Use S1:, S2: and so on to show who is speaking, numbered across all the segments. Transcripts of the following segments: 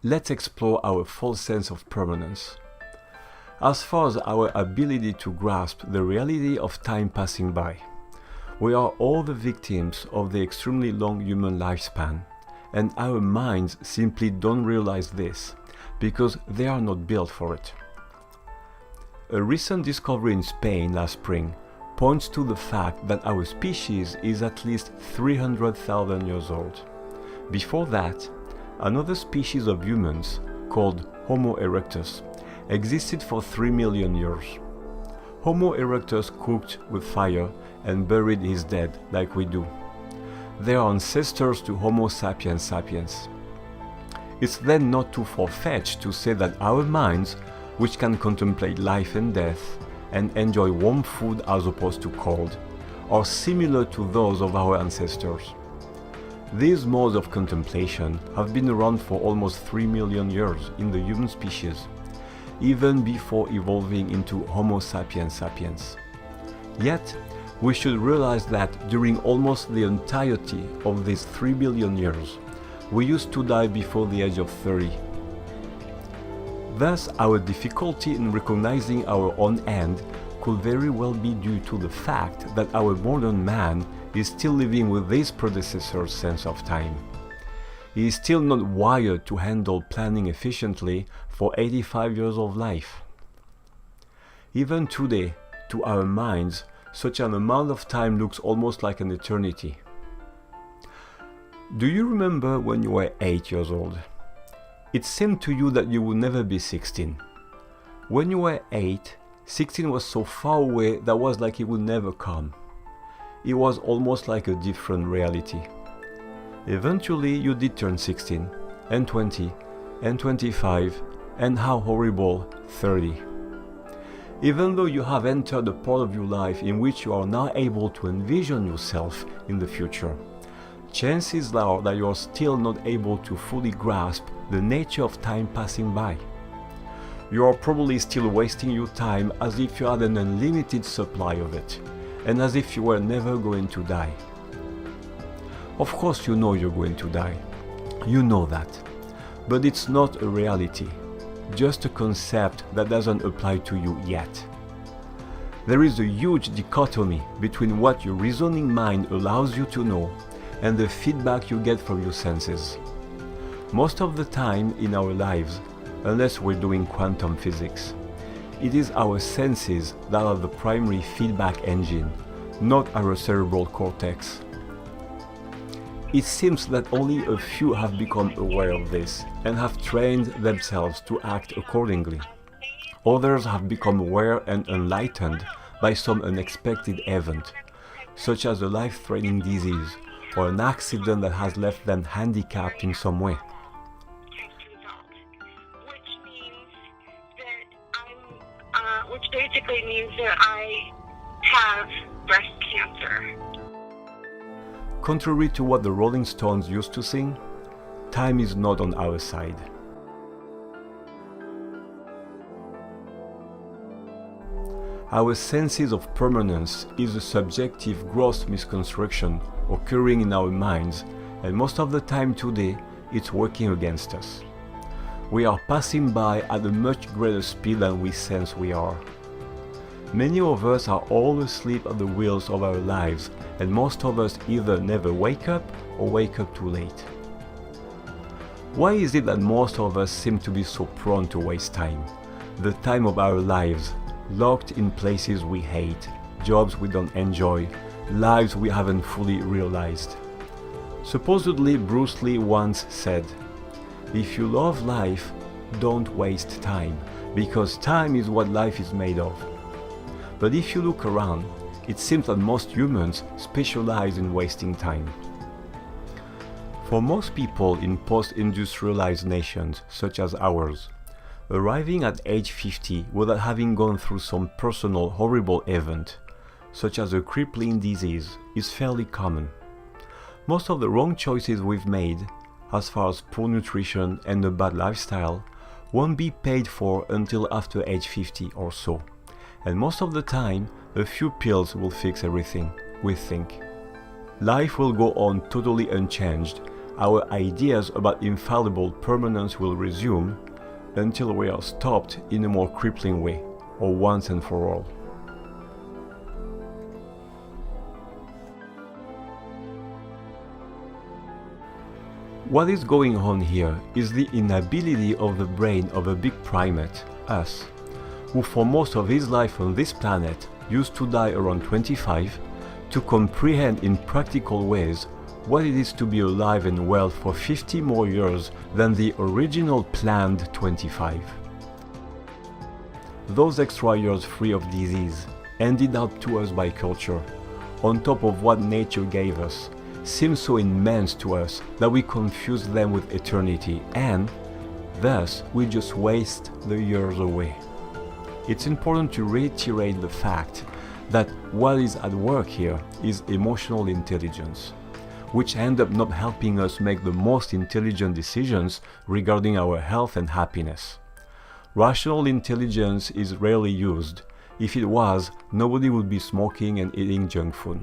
S1: let's explore our false sense of permanence. As far as our ability to grasp the reality of time passing by, we are all the victims of the extremely long human lifespan, and our minds simply don't realize this because they are not built for it. A recent discovery in Spain last spring points to the fact that our species is at least 300,000 years old. Before that, another species of humans, called Homo erectus, existed for 3 million years. Homo erectus cooked with fire and buried his dead like we do. They are ancestors to Homo sapiens sapiens. It's then not too far-fetched to say that our minds, which can contemplate life and death and enjoy warm food as opposed to cold, are similar to those of our ancestors. These modes of contemplation have been around for almost 3 million years in the human species, even before evolving into Homo sapiens sapiens. Yet, we should realize that during almost the entirety of these 3 billion years, we used to die before the age of 30. Thus, our difficulty in recognizing our own end could very well be due to the fact that our modern man is still living with his predecessor's sense of time. He is still not wired to handle planning efficiently for 85 years of life. Even today, to our minds, such an amount of time looks almost like an eternity. Do you remember when you were 8 years old? It seemed to you that you would never be 16. When you were 8, 16 was so far away that was like it would never come. It was almost like a different reality. Eventually you did turn 16, and 20, and 25, and how horrible, 30. Even though you have entered a part of your life in which you are now able to envision yourself in the future, chances are that you are still not able to fully grasp the nature of time passing by. You are probably still wasting your time as if you had an unlimited supply of it, and as if you were never going to die. Of course you know you're going to die. You know that. But it's not a reality, just a concept that doesn't apply to you yet. There is a huge dichotomy between what your reasoning mind allows you to know and the feedback you get from your senses. Most of the time in our lives, unless we're doing quantum physics, it is our senses that are the primary feedback engine, not our cerebral cortex. It seems that only a few have become aware of this and have trained themselves to act accordingly. Others have become aware and enlightened by some unexpected event, such as a life-threatening disease or an accident that has left them handicapped in some way.
S2: Which basically means that I have breast cancer.
S1: Contrary to what the Rolling Stones used to sing, time is not on our side. Our senses of permanence is a subjective gross misconstruction occurring in our minds, and most of the time today it's working against us. We are passing by at a much greater speed than we sense we are. Many of us are all asleep at the wheels of our lives, and most of us either never wake up or wake up too late. Why is it that most of us seem to be so prone to waste time? The time of our lives, locked in places we hate, jobs we don't enjoy, lives we haven't fully realized. Supposedly Bruce Lee once said, "If you love life, don't waste time, because time is what life is made of." But if you look around, it seems that most humans specialize in wasting time. For most people in post-industrialized nations such as ours, arriving at age 50 without having gone through some personal horrible event, such as a crippling disease, is fairly common. Most of the wrong choices we've made, as far as poor nutrition and a bad lifestyle, won't be paid for until after age 50 or so. And most of the time, a few pills will fix everything, we think. Life will go on totally unchanged, our ideas about infallible permanence will resume until we are stopped in a more crippling way, or once and for all. What is going on here is the inability of the brain of a big primate, us, who for most of his life on this planet used to die around 25, to comprehend in practical ways what it is to be alive and well for 50 more years than the original planned 25. Those extra years free of disease, handed out to us by culture, on top of what nature gave us, seem so immense to us that we confuse them with eternity, and thus we just waste the years away. It's important to reiterate the fact that what is at work here is emotional intelligence, which end up not helping us make the most intelligent decisions regarding our health and happiness. Rational intelligence is rarely used. If it was, nobody would be smoking and eating junk food.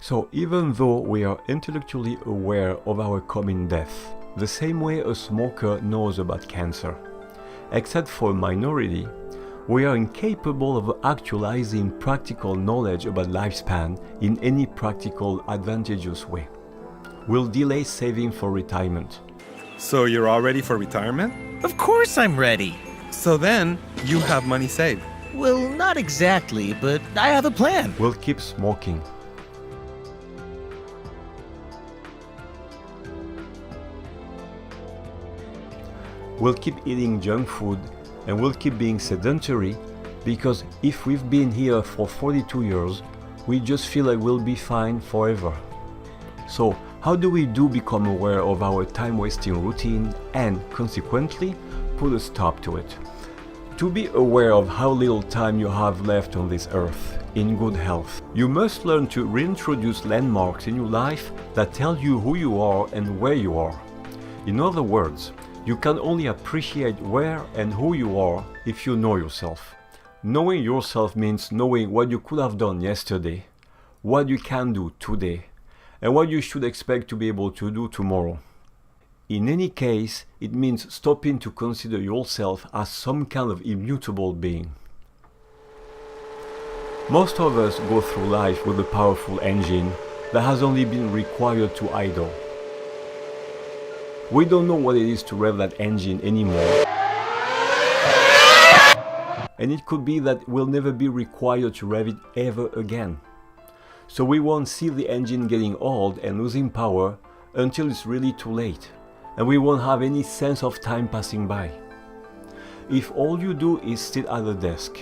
S1: So even though we are intellectually aware of our coming death, the same way a smoker knows about cancer, except for a minority, we are incapable of actualizing practical knowledge about lifespan in any practical, advantageous way. We'll delay saving for retirement.
S3: So you're all ready for retirement?
S4: Of course I'm ready.
S3: So then, you have money saved.
S4: Well, not exactly, but I have a plan.
S1: We'll keep smoking. We'll keep eating junk food, and we'll keep being sedentary, because if we've been here for 42 years, we just feel like we'll be fine forever. So how do we become aware of our time-wasting routine and, consequently, put a stop to it? To be aware of how little time you have left on this earth, in good health, you must learn to reintroduce landmarks in your life that tell you who you are and where you are. In other words, you can only appreciate where and who you are if you know yourself. Knowing yourself means knowing what you could have done yesterday, what you can do today, and what you should expect to be able to do tomorrow. In any case, it means stopping to consider yourself as some kind of immutable being. Most of us go through life with a powerful engine that has only been required to idle. We don't know what it is to rev that engine anymore. And it could be that we'll never be required to rev it ever again. So we won't see the engine getting old and losing power until it's really too late, and we won't have any sense of time passing by. If all you do is sit at the desk,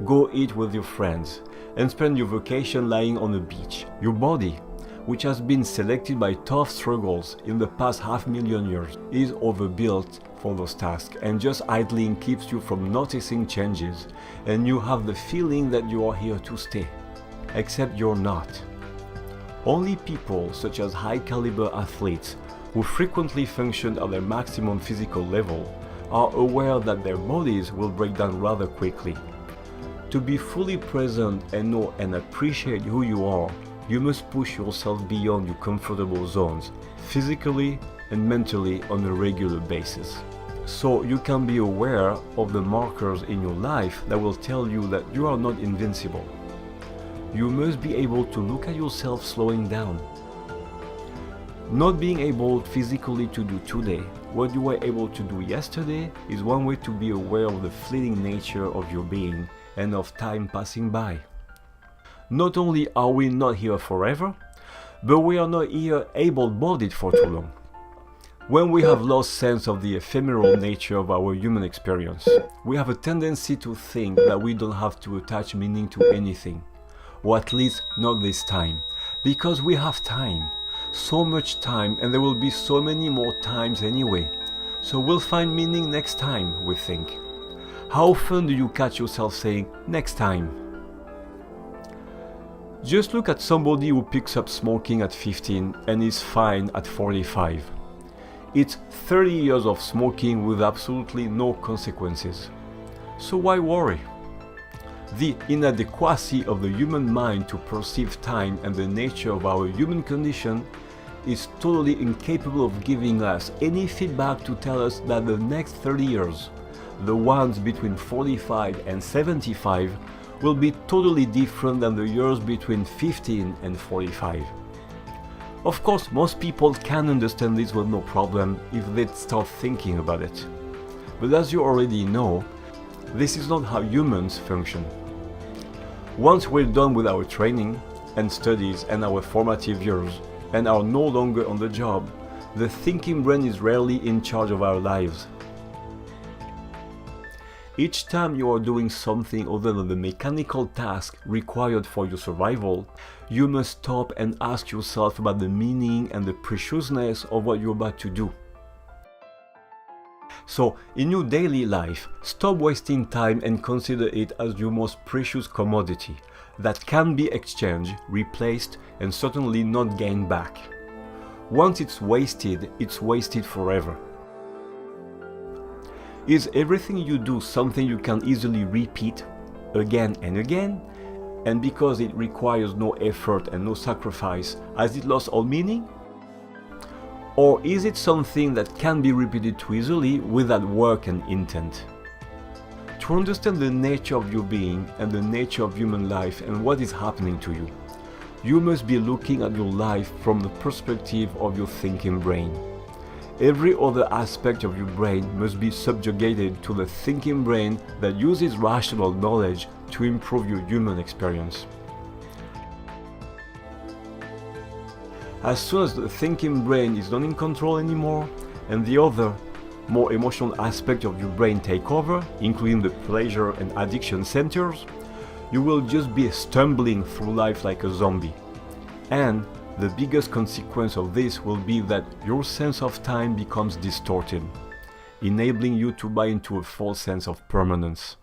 S1: go eat with your friends, and spend your vacation lying on the beach, your body, which has been selected by tough struggles in the past 500,000 years, is overbuilt for those tasks, and just idling keeps you from noticing changes, and you have the feeling that you are here to stay. Except you're not. Only people such as high-caliber athletes who frequently function at their maximum physical level are aware that their bodies will break down rather quickly. To be fully present and know and appreciate who you are, you must push yourself beyond your comfortable zones, physically and mentally on a regular basis. So you can be aware of the markers in your life that will tell you that you are not invincible. You must be able to look at yourself slowing down. Not being able physically to do today what you were able to do yesterday is one way to be aware of the fleeting nature of your being and of time passing by. Not only are we not here forever, but we are not here able-bodied for too long. When we have lost sense of the ephemeral nature of our human experience, we have a tendency to think that we don't have to attach meaning to anything, or at least not this time, because we have time, so much time, and there will be so many more times anyway, so we'll find meaning next time, we think. How often do you catch yourself saying, next time? Just look at somebody who picks up smoking at 15 and is fine at 45. It's 30 years of smoking with absolutely no consequences. So why worry? The inadequacy of the human mind to perceive time and the nature of our human condition is totally incapable of giving us any feedback to tell us that the next 30 years, the ones between 45 and 75, will be totally different than the years between 15 and 45. Of course, most people can understand this with no problem if they start thinking about it. But as you already know, this is not how humans function. Once we're done with our training and studies and our formative years and are no longer on the job, the thinking brain is rarely in charge of our lives. Each time you are doing something other than the mechanical task required for your survival, you must stop and ask yourself about the meaning and the preciousness of what you're about to do. So, in your daily life, stop wasting time and consider it as your most precious commodity that can be exchanged, replaced, and certainly not gained back. Once it's wasted forever. Is everything you do something you can easily repeat again and again? And because it requires no effort and no sacrifice, has it lost all meaning? Or is it something that can be repeated too easily without work and intent? To understand the nature of your being and the nature of human life and what is happening to you, you must be looking at your life from the perspective of your thinking brain. Every other aspect of your brain must be subjugated to the thinking brain that uses rational knowledge to improve your human experience. As soon as the thinking brain is not in control anymore, and the other, more emotional aspects of your brain take over, including the pleasure and addiction centers, you will just be stumbling through life like a zombie. And the biggest consequence of this will be that your sense of time becomes distorted, enabling you to buy into a false sense of permanence.